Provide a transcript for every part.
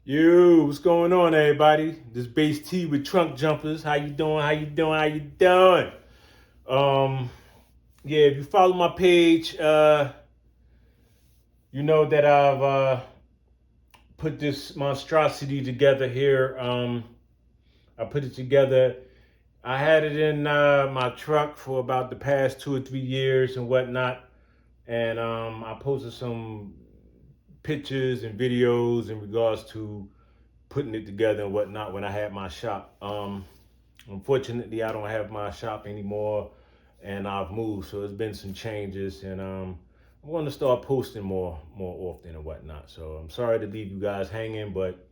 Yo, what's going on, everybody? This Base T with Trunk Jumpers. How you doing? How you doing? How you doing? Um, yeah, if you follow my page, you know that I've put this monstrosity together here. I put it together. I had it in my truck for about the past 2 or 3 years and whatnot, and I posted some pictures and videos in regards to putting it together and whatnot when I had my shop. Unfortunately, I don't have my shop anymore, and I've moved, so there's been some changes, and I'm going to start posting more often and whatnot. So I'm sorry to leave you guys hanging, but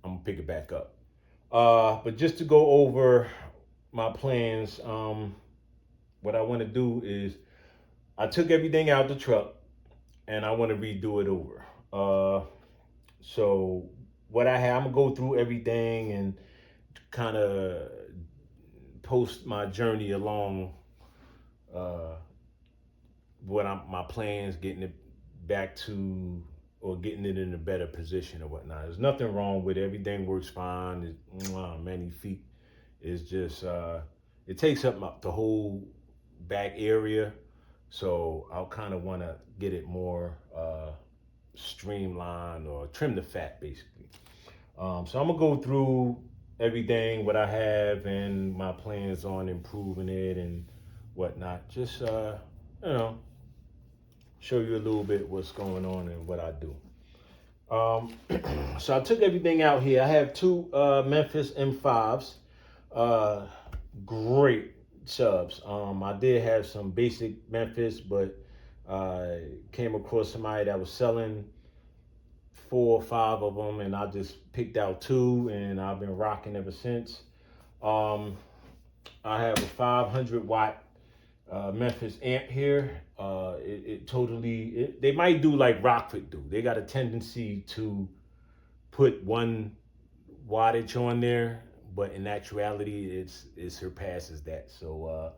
I'm gonna pick it back up. But just to go over my plans, what I want to do is I took everything out the truck, and I want to redo it over. So what I have, I'm gonna go through everything and kind of post my journey along uh, my plans, getting it back to or getting it in a better position or whatnot. There's nothing wrong with it. Everything works fine. Many feet is just it takes up the whole back area, so I'll kind of want to get it more streamlined or trim the fat basically. So I'm gonna go through everything what I have and my plans on improving it and whatnot. Just you know, show you a little bit what's going on and what I do. Um, so I took everything out here. I have two Memphis M5s. Uh, Great subs. I did have some basic Memphis, but I came across somebody that was selling 4 or 5 of them, and I just picked out two, and I've been rocking ever since. Um, I have a 500 watt Memphis amp here. It totally. They might do like Rockford do. They got a tendency to put one wattage on there, but in actuality, it surpasses that. So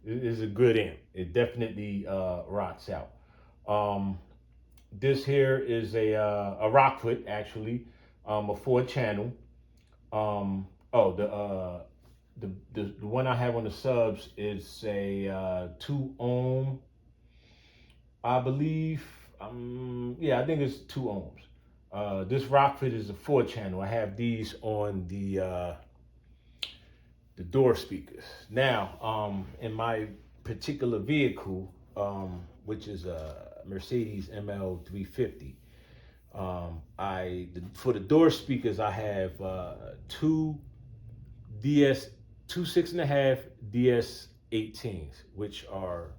it is a good amp. It definitely rocks out. Um, this here is a Rockford actually, a 4 channel. Oh, the one I have on the subs is a 2 ohm, I believe. Yeah, I think it's 2 ohms. This Rockford is a 4 channel. I have these on the door speakers. Now, in my particular vehicle, which is a Mercedes ML 350, for the door speakers I have two DS, two 6.5 DS18s, which are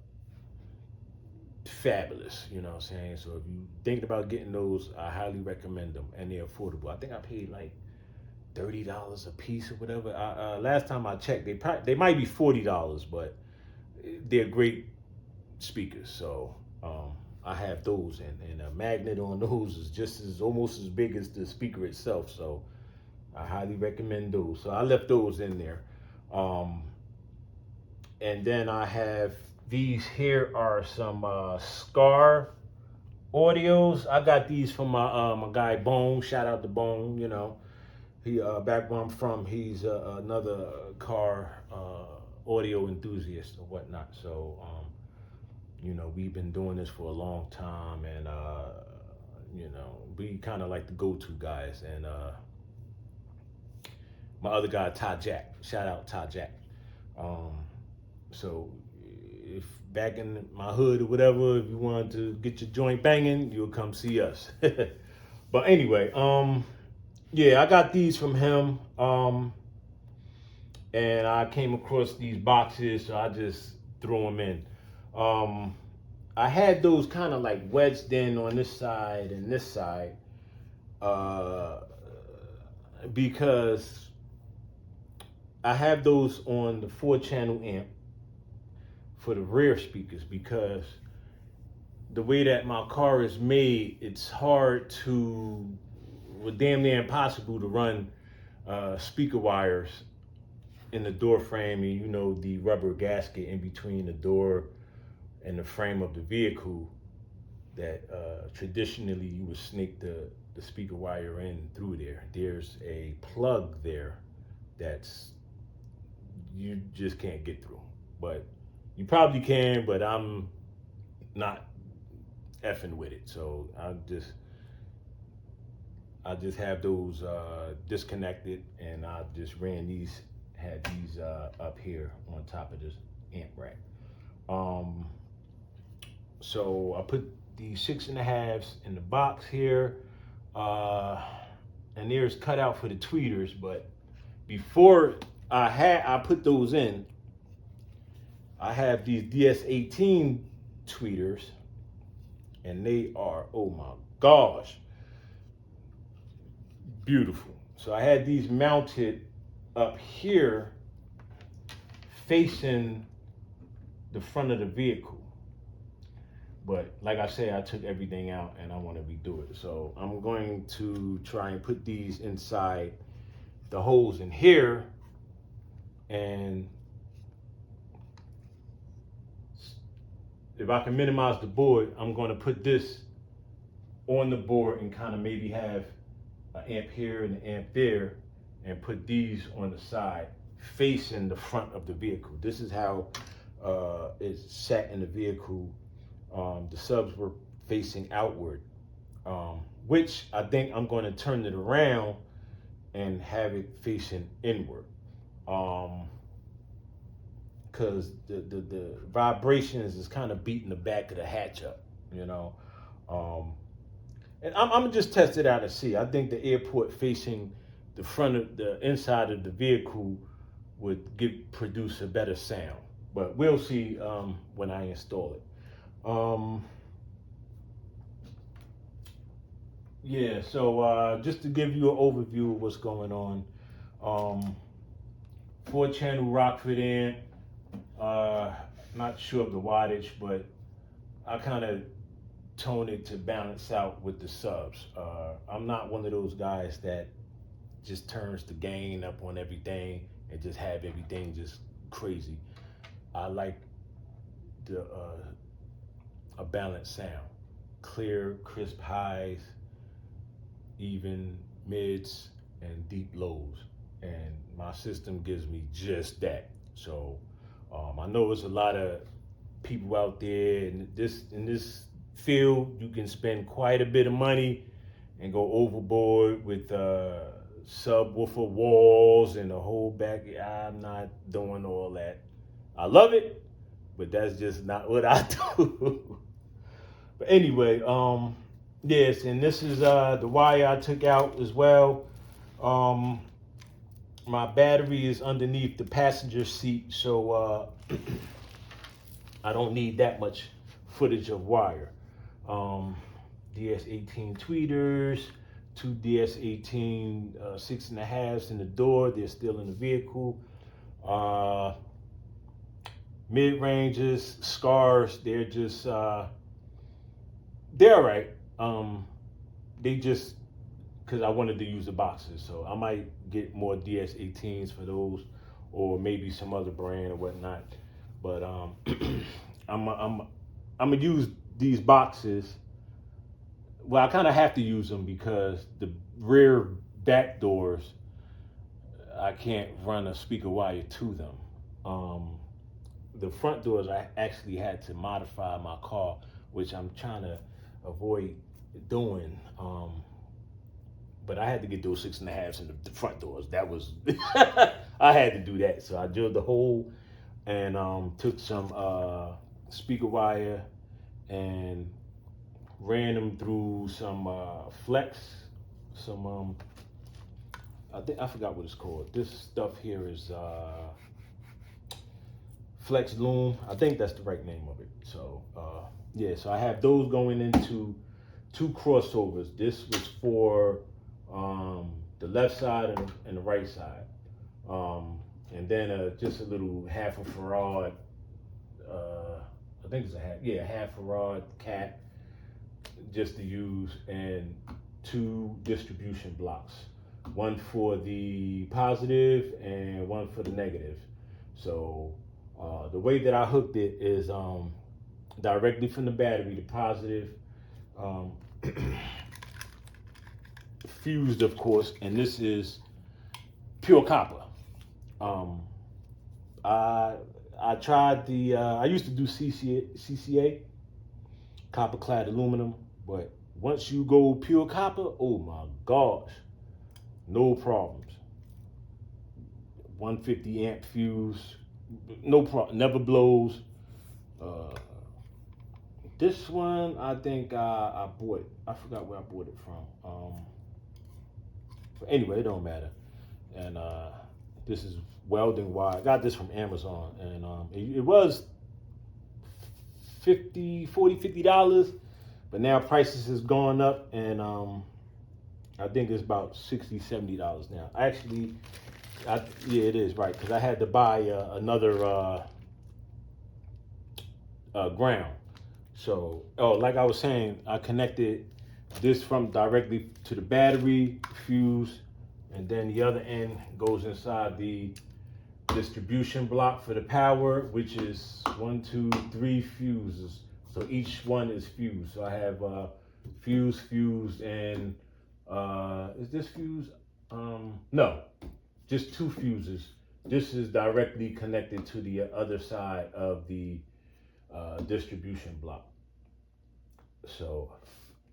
fabulous. You know what I'm saying? So if you thinking about getting those, I highly recommend them, and they're affordable. I think I paid like $30 a piece or whatever. Last time I checked, they might be $40, but they're great speakers. So I have those, and a magnet on those is just as almost as big as the speaker itself. So I highly recommend those. So I left those in there. Um, and then I have these here are some Scar audios. I got these from my guy Bone. Shout out to Bone. You know, he back where I'm from, he's another car audio enthusiast or whatnot. So you know, we've been doing this for a long time, and you know, we kind of like the go-to guys. And my other guy, Ty Jack. Shout out Ty Jack. Um, so if back in my hood or whatever, if you wanted to get your joint banging, you'll come see us. But anyway, yeah, I got these from him. And I came across these boxes, so I just threw them in. Um, I had those kind of like wedged in on this side and this side uh, because I have those on the 4 channel amp for the rear speakers, because the way that my car is made, it's hard to, well, damn near impossible to run speaker wires in the door frame, and you know, the rubber gasket in between the door and the frame of the vehicle that traditionally you would snake the speaker wire in through there. There's a plug there that's you just can't get through. But you probably can, but I'm not effing with it. So I just have those disconnected, and I just had these up here on top of this amp rack. So I put these 6.5s in the box here, and there's cut out for the tweeters. But before I put those in, I have these DS18 tweeters, and they are, oh my gosh, beautiful. So I had these mounted up here facing the front of the vehicle. But like I said, I took everything out and I want to redo it. So I'm going to try and put these inside the holes in here, and if I can minimize the board, I'm going to put this on the board and kind of maybe have an amp here and an amp there, and put these on the side facing the front of the vehicle. This is how it's sat in the vehicle. The subs were facing outward, which I think I'm going to turn it around and have it facing inward, because the vibrations is kind of beating the back of the hatch up, you know. And I'm gonna just test it out and see. I think the airport facing the front of the inside of the vehicle would produce a better sound, but we'll see when I install it. Yeah, so just to give you an overview of what's going on, 4-channel Rockford amp. Not sure of the wattage, but I kind of tone it to balance out with the subs. I'm not one of those guys that just turns the gain up on everything and just have everything just crazy. I like a balanced sound, clear, crisp highs, even mids, and deep lows, and my system gives me just that. So I know there's a lot of people out there in this field. You can spend quite a bit of money and go overboard with subwoofer walls and the whole back. I'm not doing all that. I love it, but that's just not what I do. But anyway, yes, and this is the wire I took out as well. My battery is underneath the passenger seat, so I don't need that much footage of wire. DS18 tweeters, 2 DS18 6.5s in the door. They're still in the vehicle. Mid ranges, scars. They're just they're all right. They just, because I wanted to use the boxes, so I might get more DS18s for those, or maybe some other brand or whatnot. But I'm gonna use these boxes. Well, I kind of have to use them because the rear back doors, I can't run a speaker wire to them. The front doors, I actually had to modify my car, which I'm trying to avoid doing. But I had to get those 6.5s in the front doors. That was, I had to do that. So I drilled the hole and took some speaker wire and ran them through some flex, some I forgot what it's called. This stuff here is Flex Loom. I think that's the right name of it. So yeah, so I have those going into 2 crossovers. This was for the left side and the right side, and then just a little half a farad. I think it's a half farad cat, just to use, and 2 distribution blocks, one for the positive and one for the negative. So the way that I hooked it is directly from the battery, the positive fused, of course, and this is pure copper. Um, I tried I used to do CCA, copper clad aluminum, but once you go pure copper, oh my gosh, no problems. 150 amp fuse, no problem, never blows. Uh, this one, I think I bought. I forgot where I bought it from. But anyway, it don't matter. And this is welding wire. I got this from Amazon, and it was $50, but now prices has gone up, and I think it's about $60, $70 now. Actually, yeah, it is right because I had to buy another ground. So, like I was saying, I connected this from directly to the battery fuse, and then the other end goes inside the distribution block for the power, which is 1, 2, 3 fuses. So each one is fused. So I have fuse, and is this fuse? No, just 2 fuses. This is directly connected to the other side of the distribution block. So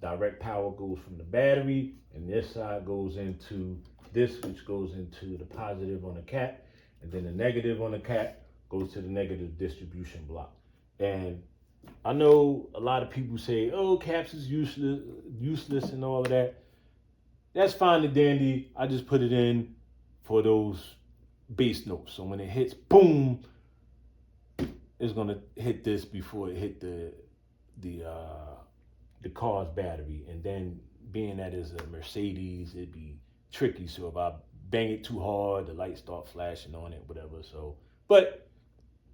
direct power goes from the battery, and this side goes into this, which goes into the positive on the cap, and then the negative on the cap goes to the negative distribution block. And I know a lot of people say, "Oh, caps is useless, and all of that." That's fine and dandy. I just put it in for those bass notes. So when it hits, boom, it's gonna hit this before it hit the car's battery. And then being that it's a Mercedes, it'd be tricky. So if I bang it too hard, the lights start flashing on it, whatever. So, but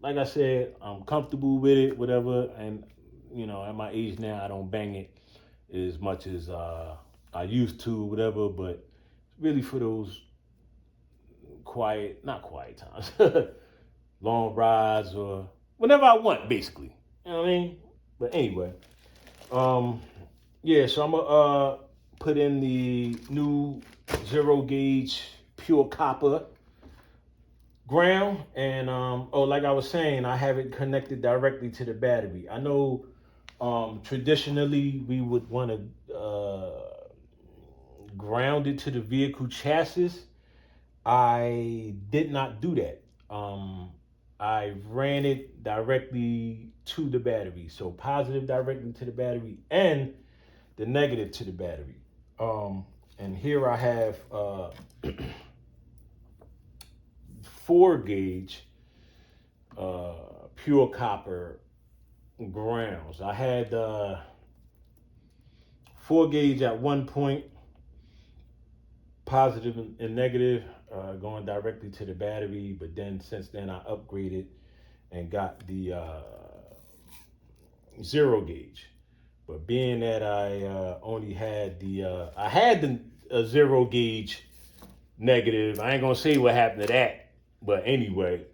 like I said, I'm comfortable with it, whatever. And at my age now, I don't bang it as much as I used to, whatever. But really for those not quiet times, long rides or whenever I want, basically. You know what I mean? But anyway, yeah. So I'm gonna put in the new 0 gauge pure copper ground, and like I was saying, I have it connected directly to the battery. I know traditionally we would want to ground it to the vehicle chassis. I did not do that. I ran it directly to the battery. So positive directly to the battery and the negative to the battery. And here I have 4 gauge pure copper grounds. I had 4 gauge at one point, positive and negative, going directly to the battery. But then since then I upgraded and got the 0 gauge. But being that I only had the 0 gauge negative, I ain't gonna say what happened to that. But anyway,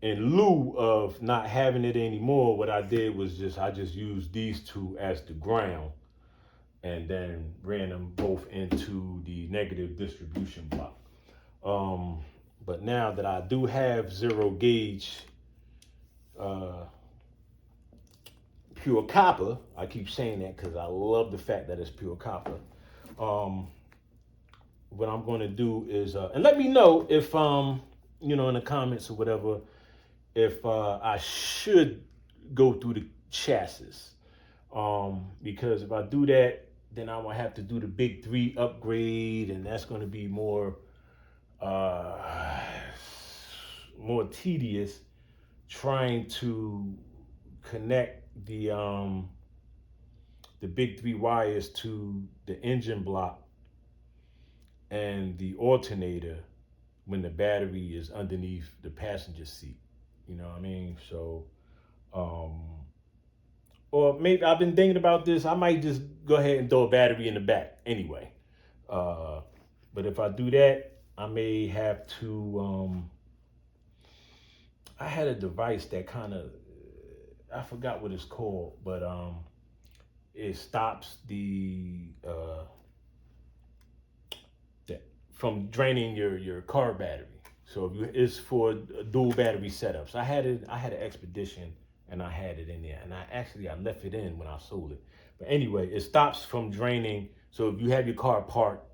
in lieu of not having it anymore, what I did was I just used these 2 as the ground, and then ran them both into the negative distribution block. But now that I do have 0 gauge pure copper, I keep saying that because I love the fact that it's pure copper. What I'm going to do is, and let me know if, in the comments or whatever, if I should go through the chassis. Because if I do that, then I will have to do the big 3 upgrade, and that's going to be more tedious trying to connect the big 3 wires to the engine block and the alternator when the battery is underneath the passenger seat. You know what I mean? So, or maybe I've been thinking about this. I might just go ahead and throw a battery in the back anyway. But if I do that, I may have to, I had a device that kind of, I forgot what it's called, but it stops from draining your car battery. So if you, it's for dual battery setups. I had an Expedition and I had it in there, and I left it in when I sold it. But anyway, it stops from draining. So if you have your car parked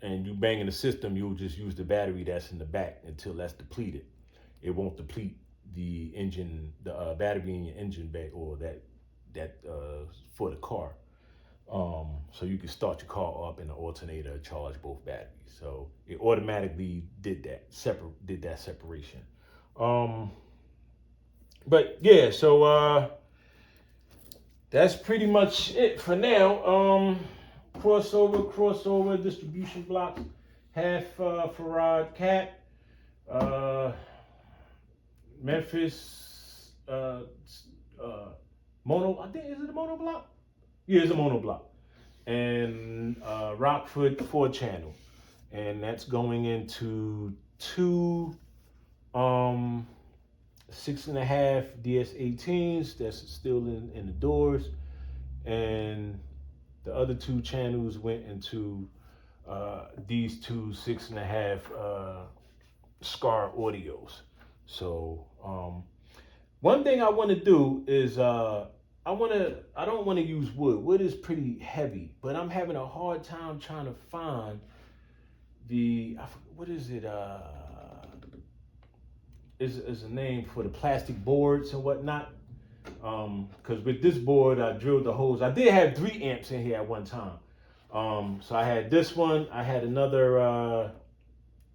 and you bang in the system, you'll just use the battery that's in the back until that's depleted. It won't deplete the engine, the battery in your engine bay, or that for the car. So you can start your car up in the alternator, charge both batteries. So it automatically did that separation. Um, but yeah, so that's pretty much it for now. Crossover distribution blocks, half Farad Cat, uh, Memphis, mono. I think, is it a mono block? Yeah, it's a mono block. And Rockford 4-channel, and that's going into two 6.5 DS18s that's still in the doors, and the other 2 channels went into these two 6.5 Scar audios. So one thing I want to do is I don't want to use wood. Wood is pretty heavy, but I'm having a hard time trying to find what is it? Is a name for the plastic boards and whatnot. Because with this board, I drilled the holes. I did have 3 amps in here at one time. So I had this one. I had another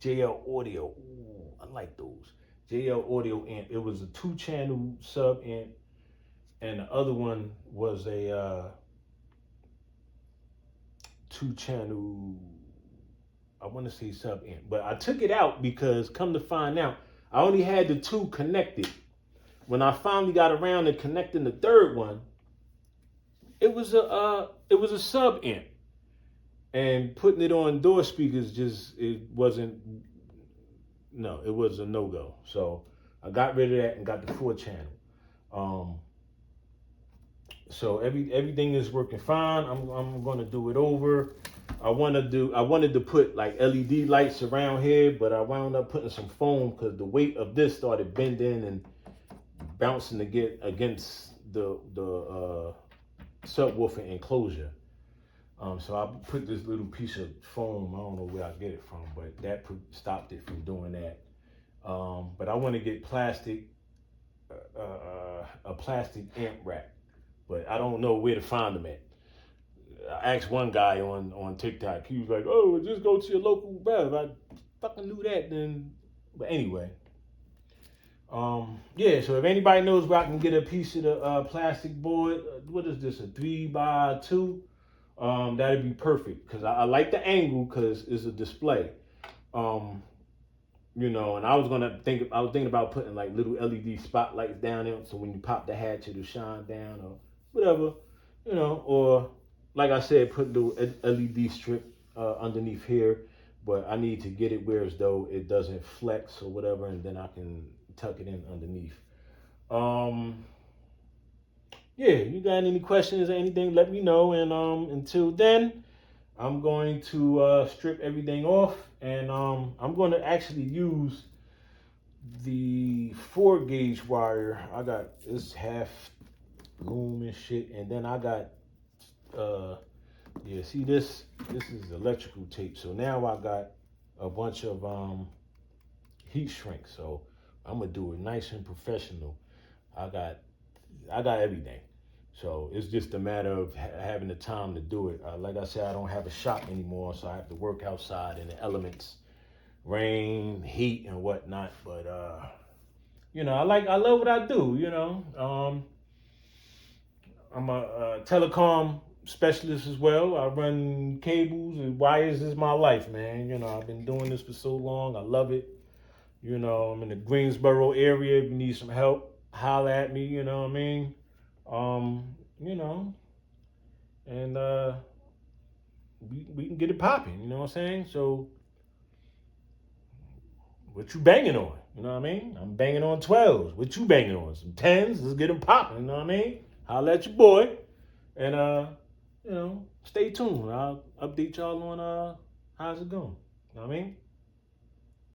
JL Audio. Ooh, I like those. JL Audio amp. It was a 2-channel sub amp, and the other one was a 2-channel, I want to say sub amp. But I took it out because, come to find out, I only had the 2 connected. When I finally got around to connecting the 3rd one, it was a sub amp, and putting it on door speakers it was a no-go. So I got rid of that and got the 4-channel. So everything is working fine. I'm gonna do it over. I wanted to put like LED lights around here, but I wound up putting some foam because the weight of this started bending and bouncing to get against the subwoofer enclosure. So I put this little piece of foam. I don't know where I get it from, but that stopped it from doing that. But I want to get a plastic amp rack, but I don't know where to find them at. I asked one guy on TikTok. He was like, "Oh, just go to your local Bev." I fucking knew that then. But anyway, yeah. So if anybody knows where I can get a piece of the plastic board, what is this? A 3x2? That'd be perfect because I like the angle because it's a display. And I was thinking about putting like little LED spotlights down there, so when you pop the hatch, it'll shine down or whatever, or like I said, put the LED strip underneath here. But I need to get it where as though it doesn't flex or whatever, and then I can tuck it in underneath. Yeah, you got any questions or anything, let me know. And until then, I'm going to strip everything off, and I'm going to actually use the 4-gauge wire. I got this half loom and shit, and then I got see this is electrical tape. So now I got a bunch of heat shrink. So I'm gonna do it nice and professional. I got everything. So it's just a matter of having the time to do it. Like I said, I don't have a shop anymore, so I have to work outside in the elements, rain, heat, and whatnot. But I love what I do. I'm a telecom specialist as well. I run cables and wires. Is my life, man. I've been doing this for so long. I love it. I'm in the Greensboro area. If you need some help, holler at me. You know what I mean? And we can get it popping. You know what I'm saying? So, what you banging on? You know what I mean? I'm banging on 12s. What you banging on? Some 10s? Let's get them popping. You know what I mean? Holler at your boy. And stay tuned. I'll update y'all on how's it going. You know what I mean?